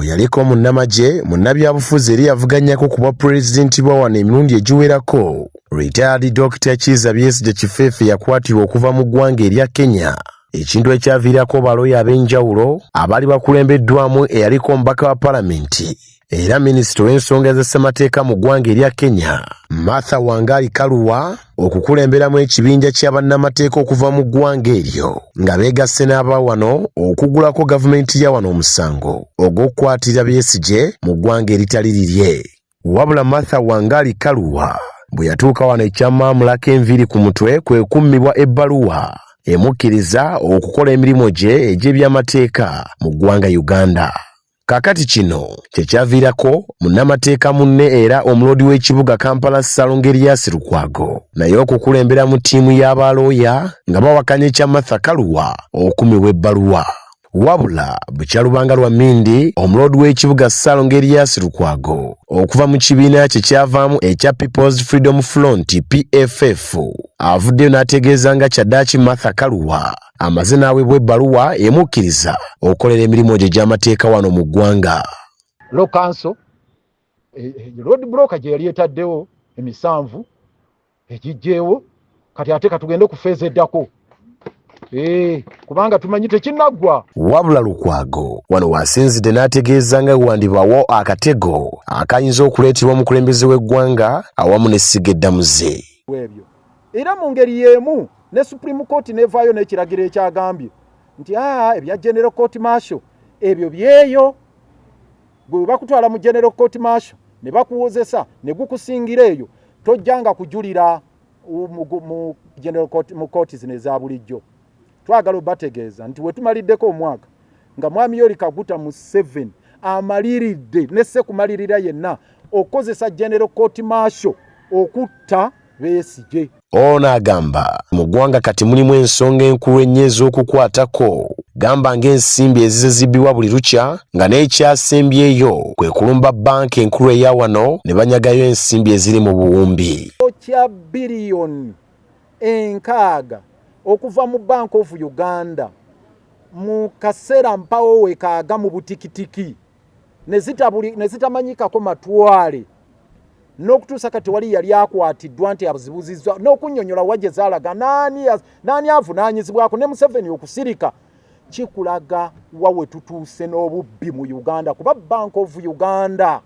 yaliko munnamagye munnabyabufuzi eri yavuganyako ku bwa pulezidenti bwa wano emirundi egiwerako. Retired Dr. Kizza Besigye Kifeefe yakwatibwa okuva mu ggwanga erya Kenya, ekintu ekyaviirako baloya ab'enjawulo abaali bakulembeddwamu eyaliko omubaka wa palamenti era minisita w'ensonga z'essemateeka mu ggwanga erya Kenya, Martha Wangari Karua, okukulemberamu ekibinja ky'abannamateeka okuva mu ggwanga eryo nga beegasse n'aba wano okugulako gavumenti ya wano omusango ogw'okukwatira Besigye mu ggwanga eritali lirye. Wabula Martha Wangari Karua bwe yatuuka wano ekyamwamulako enviiri ku mutwe kwe kummibwa ebbaluwa emukkiriza okukola emirimu gye egy'ebyamateeka mu ggwanga Uganda. Kakati kino kyekyaviirako munnamateeka munne era omuloodi w'ekibuga Kampala Salongo Erias Lukwago naye okukulembera mu ttiimu y'abalooya nga bawakanya ekya Martha Karua okummibwa ebbaluwa. Wabula Bukyalubanga Lwamindi, omuloodi w'ekibuga Salongo Erias Lukwago okuva mu kibiina kye kyavaamu ekya People's Freedom Front PFF, avuddeyo n'ategeeza nga kyaddaaki Martha Karua amaze n'aweebwa ebbaluwa emukkiriza okukolera emirimu gye gy'amateeka wano mu ggwanga. Lokanso road blocker gye yali etaddewo emisanvu egiggyeewo kati ate katugende ku feeza eddako. Kubanga tumanyi tekinnaggwa. Wabula Lukwago wano wasinzidde n'ategeeza nga wandibwawo akatego akayinza okuleetebwa omukulembeze w'eggwanga awamu n'essiga eddamuze. Era mu ngeri y'emu ne Supreme Court nevaayo n'ekiragiro ekyagambye nti ebya General Court Martial ebyo byeyo gwe bakutwala mu General Court Martial ne bakuwozesa ne gukusingira eyo tojjanga kujulira mu General Court mu court zino eza bulijjo. Twagala obategeeza nti wetumaliddeko omwaka nga mwami Yoweri Kaguta mu 7 amaliridde ne sekumalirira yenna okozesa General Court Martial okutta Besigye. Ono agamba mu ggwanga kati mulimu ensonga enkulu ennyo ez'okukwatako. Gamba ng'ensimbi ezizibbibwa buli lukya nga n'ekyasembyeyo kwe kulumba banka enkulu eya wano ne banyagayo ensimbi eziri mu buwumbi. Kya biliyoni 6 okuva mu Bank of Uganda mu kaseera mpawo wekaaga mu butikitiki ne zitamanyikako matwale n'okutuusa kati wali yali akwatiddwa nti abuzibuzizwa n'okunnyonnyola wajje zaalaga naani avunaanyizibwako ne Museveni okusirika. Kikulaga wawe tutuuse n'obubbi mu Uganda kuba Bank of Uganda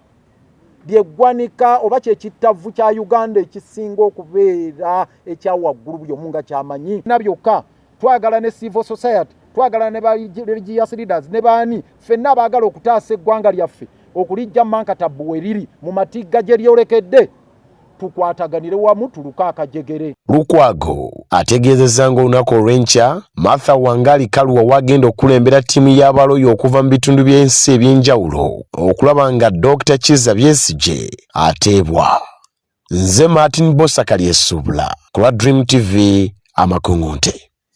lyeggwanika oba kyekittavu kya Uganda ekisinga okubeera ekyawaggulu buli omu nga kyamanyi. Nabyokka twagala ne civil society, twagala ne religious leaders ne baani ffenna abaagala okutaasa eggwanga lyaffe okulijja mankatabu weriri mu matigga gye lyolekedde tukwataganire wamu tuluka akajegere. Lukwago ategeezezza ng'olunaku olw'enkya Martha Wangari Karua wagenda okulembera ttiimu y'abalooya okuva mu bitundu by'ensi eby'enjawulo okulaba nga Dr. Kizza Besigye ateebwa. Nze Martin Bosakali Esubula ku lwa Dream TV Amakungunte.